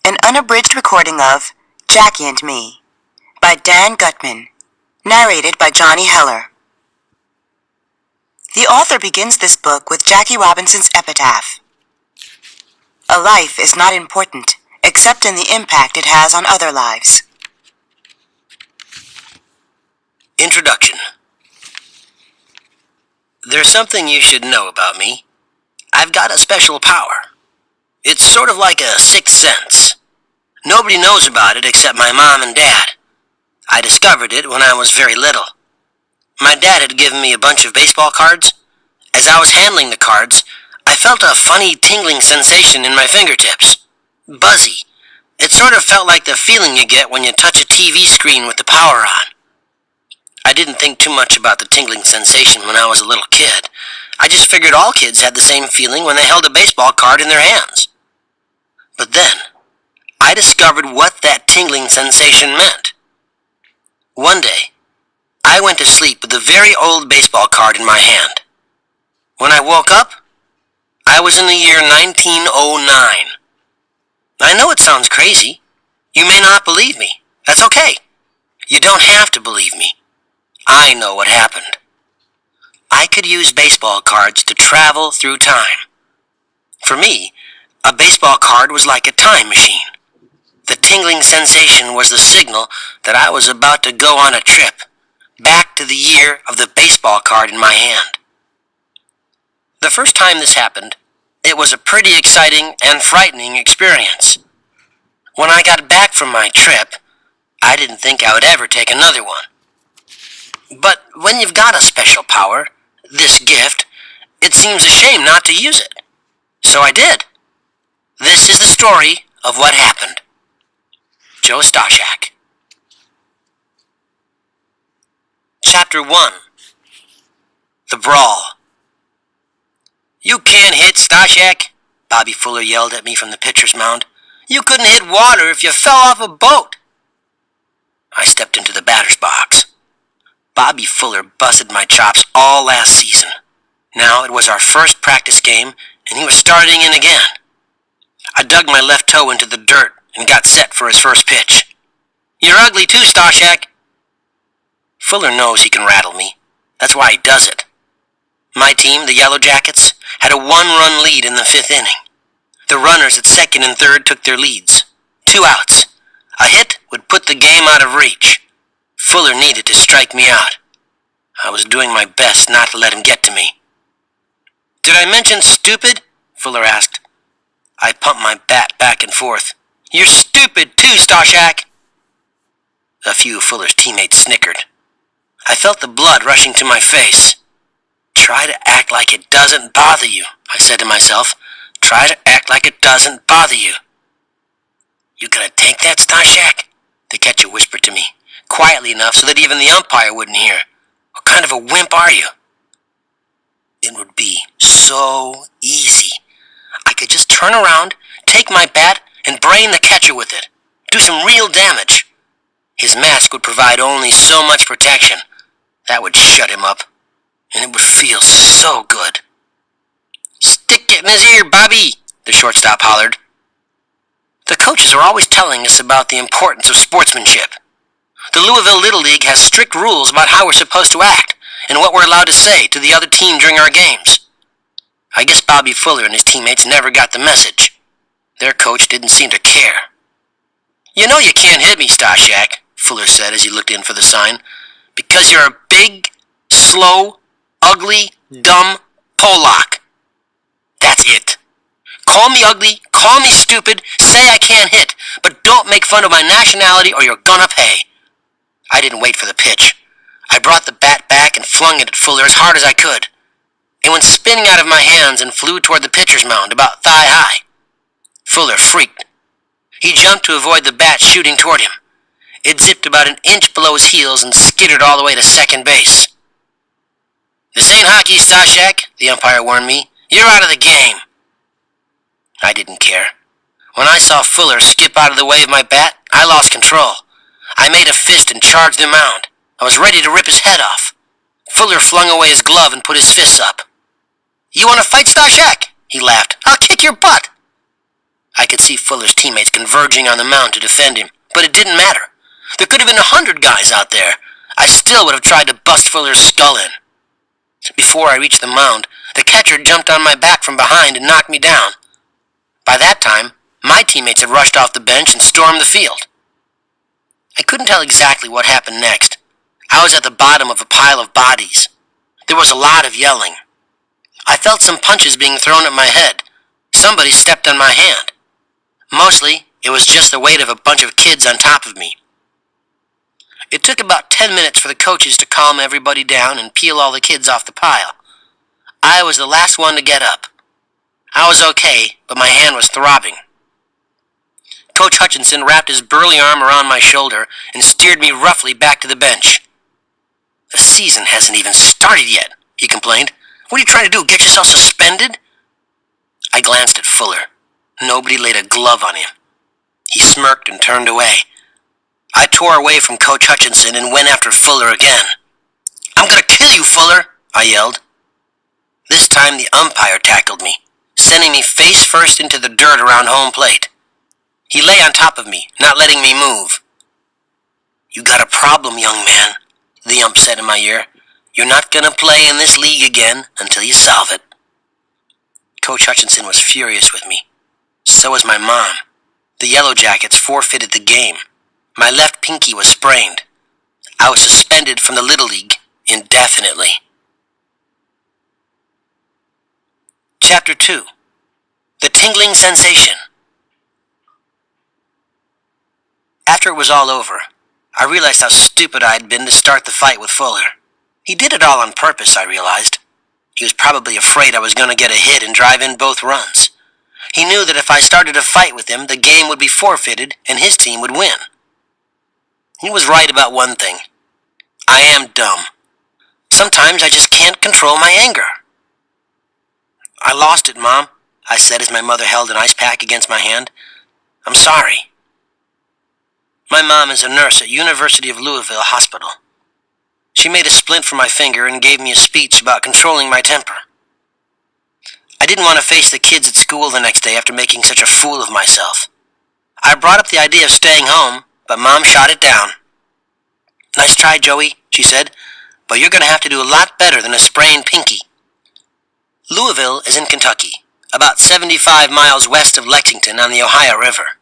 An unabridged recording of Jackie and Me by Dan Gutman, narrated by Johnny Heller. The author begins this book with Jackie Robinson's epitaph. A life is not important except in the impact it has on other lives. Introduction. There's something you should know about me. I've got a special power. It's sort of like a sixth sense. Nobody knows about it except my mom and dad. I discovered it when I was very little. My dad had given me a bunch of baseball cards. As I was handling the cards, I felt a funny tingling sensation in my fingertips. Buzzy. It sort of felt like the feeling you get when you touch a TV screen with the power on. I didn't think too much about the tingling sensation when I was a little kid. I just figured all kids had the same feeling when they held a baseball card in their hands. But then, I discovered what that tingling sensation meant. One day, I went to sleep with a very old baseball card in my hand. When I woke up, I was in the year 1909. I know it sounds crazy. You may not believe me. That's okay. You don't have to believe me. I know what happened. I could use baseball cards to travel through time. For me, a baseball card was like a time machine. The tingling sensation was the signal that I was about to go on a trip, back to the year of the baseball card in my hand. The first time this happened, it was a pretty exciting and frightening experience. When I got back from my trip, I didn't think I would ever take another one. But when you've got a special power, this gift, it seems a shame not to use it. So I did. This is the story of what happened. Joe Stashak. Chapter 1. The Brawl. "You can't hit, Stashak," Bobby Fuller yelled at me from the pitcher's mound. "You couldn't hit water if you fell off a boat." I stepped into the batter's box. Bobby Fuller busted my chops all last season. Now it was our first practice game, and he was starting in again. I dug my left toe into the dirt and got set for his first pitch. "You're ugly too, Stashak." Fuller knows he can rattle me. That's why he does it. My team, the Yellow Jackets, had a one-run lead in the fifth inning. The runners at second and third took their leads. 2 outs. A hit would put the game out of reach. Fuller needed to strike me out. I was doing my best not to let him get to me. "Did I mention stupid?" Fuller asked. I pumped my bat back and forth. "You're stupid too, Stashak." A few of Fuller's teammates snickered. I felt the blood rushing to my face. "Try to act like it doesn't bother you," I said to myself. "Try to act like it doesn't bother you." "You gonna take that, Stashak?" the catcher whispered to me, quietly enough so that even the umpire wouldn't hear. "What kind of a wimp are you?" It would be so easy. I could just turn around, take my bat, and brain the catcher with it. Do some real damage. His mask would provide only so much protection. That would shut him up. And it would feel so good. "Stick it in his ear, Bobby," the shortstop hollered. The coaches are always telling us about the importance of sportsmanship. The Louisville Little League has strict rules about how we're supposed to act and what we're allowed to say to the other team during our games. I guess Bobby Fuller and his teammates never got the message. Their coach didn't seem to care. "You know you can't hit me, Stashak," Fuller said as he looked in for the sign, "because you're a big, slow, ugly, dumb Polak. That's it. Call me ugly, call me stupid, say I can't hit, but don't make fun of my nationality or you're gonna pay." I didn't wait for the pitch. I brought the bat back and flung it at Fuller as hard as I could. It went spinning out of my hands and flew toward the pitcher's mound about thigh-high. Fuller freaked. He jumped to avoid the bat shooting toward him. It zipped about an inch below his heels and skittered all the way to second base. "This ain't hockey, Stashak," the umpire warned me. "You're out of the game." I didn't care. When I saw Fuller skip out of the way of my bat, I lost control. I made a fist and charged the mound. I was ready to rip his head off. Fuller flung away his glove and put his fists up. "You want to fight, Stashak?" he laughed. "I'll kick your butt." I could see Fuller's teammates converging on the mound to defend him, but it didn't matter. There could have been 100 guys out there. I still would have tried to bust Fuller's skull in. Before I reached the mound, the catcher jumped on my back from behind and knocked me down. By that time, my teammates had rushed off the bench and stormed the field. I couldn't tell exactly what happened next. I was at the bottom of a pile of bodies. There was a lot of yelling. I felt some punches being thrown at my head. Somebody stepped on my hand. Mostly, it was just the weight of a bunch of kids on top of me. It took about 10 minutes for the coaches to calm everybody down and peel all the kids off the pile. I was the last one to get up. I was okay, but my hand was throbbing. Coach Hutchinson wrapped his burly arm around my shoulder and steered me roughly back to the bench. "The season hasn't even started yet," he complained. "What are you trying to do, get yourself suspended?" I glanced at Fuller. Nobody laid a glove on him. He smirked and turned away. I tore away from Coach Hutchinson and went after Fuller again. "I'm gonna kill you, Fuller," I yelled. This time the umpire tackled me, sending me face first into the dirt around home plate. He lay on top of me, not letting me move. "You got a problem, young man," the ump said in my ear. "You're not gonna play in this league again until you solve it." Coach Hutchinson was furious with me. So was my mom. The Yellow Jackets forfeited the game. My left pinky was sprained. I was suspended from the Little League indefinitely. Chapter 2. The Tingling Sensation. After it was all over, I realized how stupid I had been to start the fight with Fuller. He did it all on purpose, I realized. He was probably afraid I was going to get a hit and drive in both runs. He knew that if I started a fight with him, the game would be forfeited and his team would win. He was right about one thing. I am dumb. Sometimes I just can't control my anger. "I lost it, Mom," I said as my mother held an ice pack against my hand. "I'm sorry." My mom is a nurse at University of Louisville Hospital. She made a splint from my finger and gave me a speech about controlling my temper. I didn't want to face the kids at school the next day after making such a fool of myself. I brought up the idea of staying home, but Mom shot it down. "Nice try, Joey," she said, "but you're going to have to do a lot better than a sprained pinky." Louisville is in Kentucky, about 75 miles west of Lexington on the Ohio River.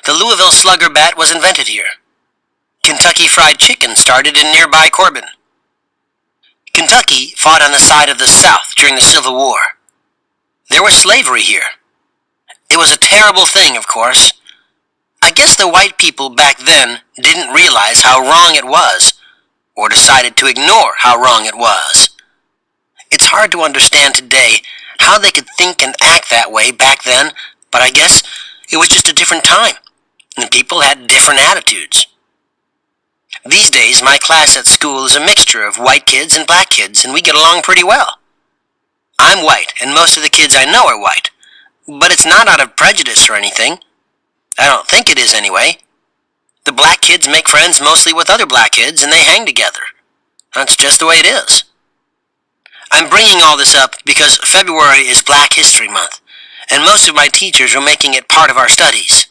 The Louisville slugger bat was invented here. Kentucky Fried Chicken started in nearby Corbin. Kentucky fought on the side of the South during the Civil War. There was slavery here. It was a terrible thing, of course. I guess the white people back then didn't realize how wrong it was, or decided to ignore how wrong it was. It's hard to understand today how they could think and act that way back then, but I guess it was just a different time, and people had different attitudes. These days, my class at school is a mixture of white kids and black kids, and we get along pretty well. I'm white, and most of the kids I know are white, but it's not out of prejudice or anything. I don't think it is anyway. The black kids make friends mostly with other black kids, and they hang together. That's just the way it is. I'm bringing all this up because February is Black History Month, and most of my teachers are making it part of our studies.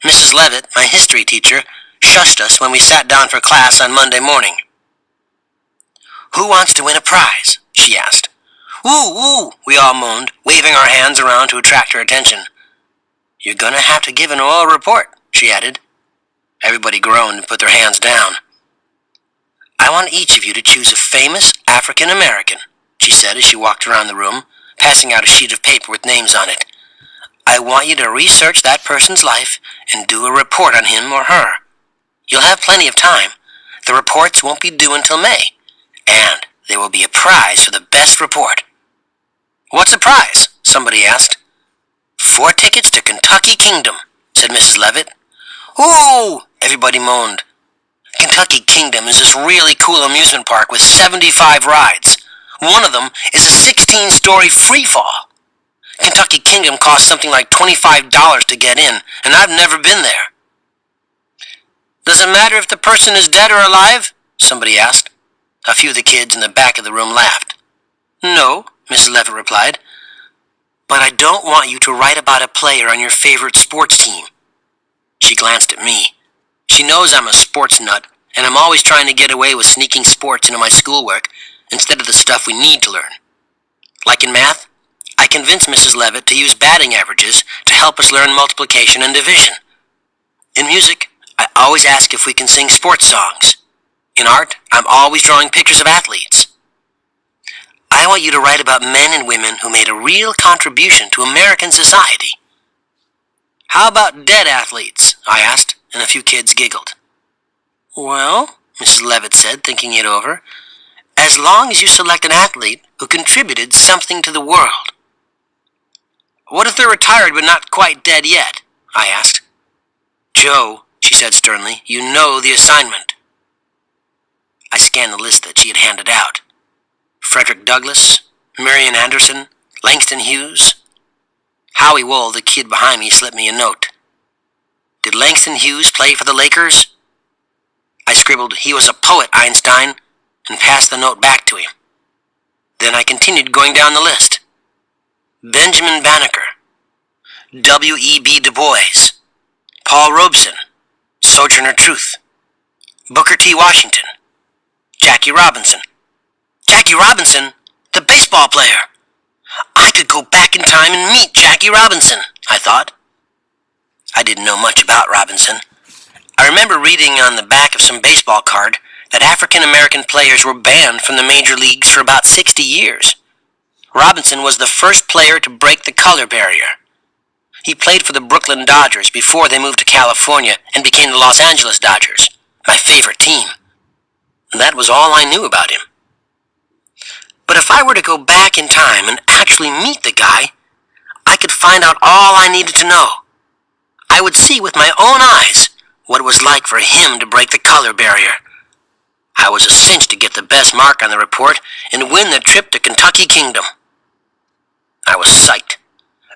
Mrs. Levitt, my history teacher, shushed us when we sat down for class on Monday morning. "Who wants to win a prize?" she asked. "Woo, woo," we all moaned, waving our hands around to attract her attention. "You're going to have to give an oral report," she added. Everybody groaned and put their hands down. "I want each of you to choose a famous African American," she said as she walked around the room, passing out a sheet of paper with names on it. "I want you to research that person's life and do a report on him or her. You'll have plenty of time. The reports won't be due until May, and there will be a prize for the best report." "What's the prize?" somebody asked. 4 tickets to Kentucky Kingdom," said Mrs. Levitt. "Ooh!" everybody moaned. Kentucky Kingdom is this really cool amusement park with 75 rides. One of them is a 16-story freefall. Kentucky Kingdom costs something like $25 to get in, and I've never been there. "Does it matter if the person is dead or alive?" somebody asked. A few of the kids in the back of the room laughed. "No," Mrs. Levitt replied. but I don't want you to write about a player on your favorite sports team." She glanced at me. She knows I'm a sports nut, and I'm always trying to get away with sneaking sports into my schoolwork instead of the stuff we need to learn. Like in math, I convinced Mrs. Levitt to use batting averages to help us learn multiplication and division. In music, I always ask if we can sing sports songs. In art, I'm always drawing pictures of athletes. I want you to write about men and women who made a real contribution to American society." "How about dead athletes?" I asked, and a few kids giggled. "Well," Mrs. Levitt said, thinking it over, "as long as you select an athlete who contributed something to the world." "What if they're retired but not quite dead yet?" I asked. "Joe," she said sternly, "you know the assignment." I scanned the list that she had handed out. Frederick Douglass, Marian Anderson, Langston Hughes. Howie Wool, the kid behind me, slipped me a note. "Did Langston Hughes play for the Lakers?" I scribbled, "He was a poet, Einstein," and passed the note back to him. Then I continued going down the list. Benjamin Banneker, W.E.B. Du Bois, Paul Robeson, Sojourner Truth, Booker T. Washington, Jackie Robinson. Jackie Robinson, the baseball player. I could go back in time and meet Jackie Robinson, I thought. I didn't know much about Robinson. I remember reading on the back of some baseball card that African American players were banned from the major leagues for about 60 years. Robinson was the first player to break the color barrier. He played for the Brooklyn Dodgers before they moved to California and became the Los Angeles Dodgers, my favorite team. That was all I knew about him. But if I were to go back in time and actually meet the guy, I could find out all I needed to know. I would see with my own eyes what it was like for him to break the color barrier. I was a cinch to get the best mark on the report and win the trip to Kentucky Kingdom. I was psyched.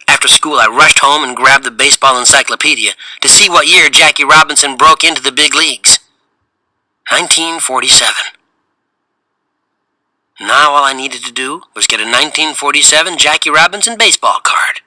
After school, I rushed home and grabbed the baseball encyclopedia to see what year Jackie Robinson broke into the big leagues. 1947. Now all I needed to do was get a 1947 Jackie Robinson baseball card.